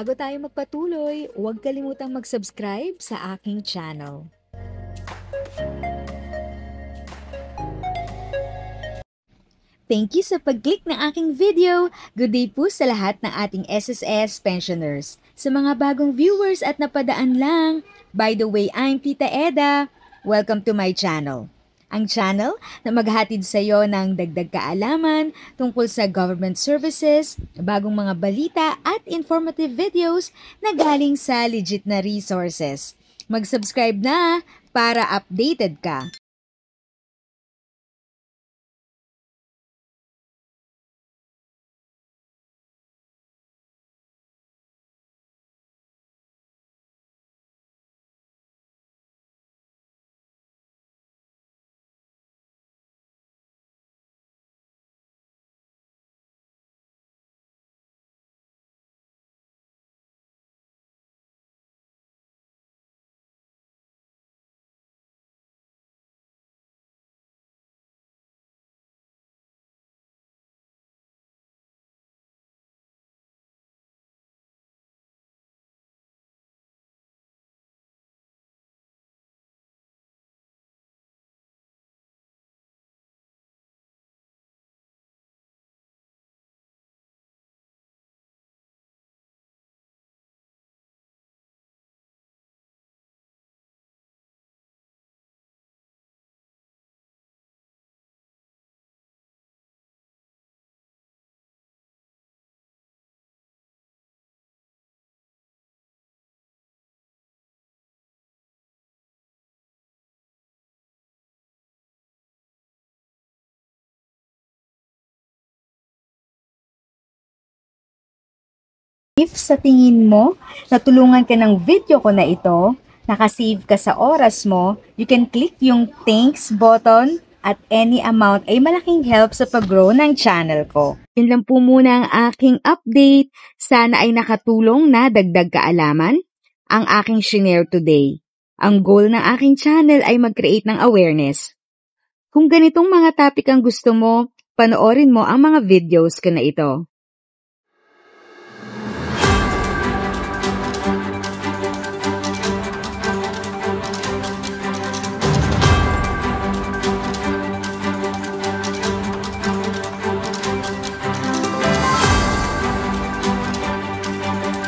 Bago tayo magpatuloy, huwag kalimutang mag-subscribe sa aking channel. Thank you sa pag-click ng aking video. Good day po sa lahat ng ating SSS pensioners. Sa mga bagong viewers at napadaan lang, by the way, I'm Tita Eda. Welcome to my channel. Ang channel na maghatid sa iyo ng dagdag kaalaman tungkol sa government services, bagong mga balita at informative videos na galing sa legit na resources. Mag-subscribe na para updated ka. If sa tingin mo, natulungan ka ng video ko na ito, nakasave ka sa oras mo, you can click yung thanks button at any amount ay malaking help sa pag-grow ng channel ko. Yun lang po muna ang aking update. Sana ay nakatulong na dagdag kaalaman ang aking shinare today. Ang goal ng aking channel ay mag-create ng awareness. Kung ganitong mga topic ang gusto mo, panoorin mo ang mga videos ko na ito.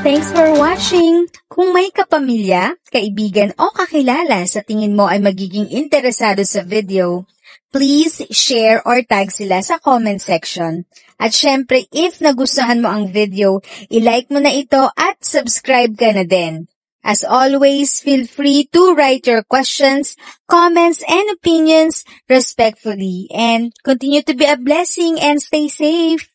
Thanks for watching! Kung may kapamilya, kaibigan o kakilala sa tingin mo ay magiging interesado sa video, please share or tag sila sa comment section. At syempre, if nagustuhan mo ang video, i-like mo na ito at subscribe ka na din. As always, feel free to write your questions, comments, and opinions respectfully. And continue to be a blessing and stay safe!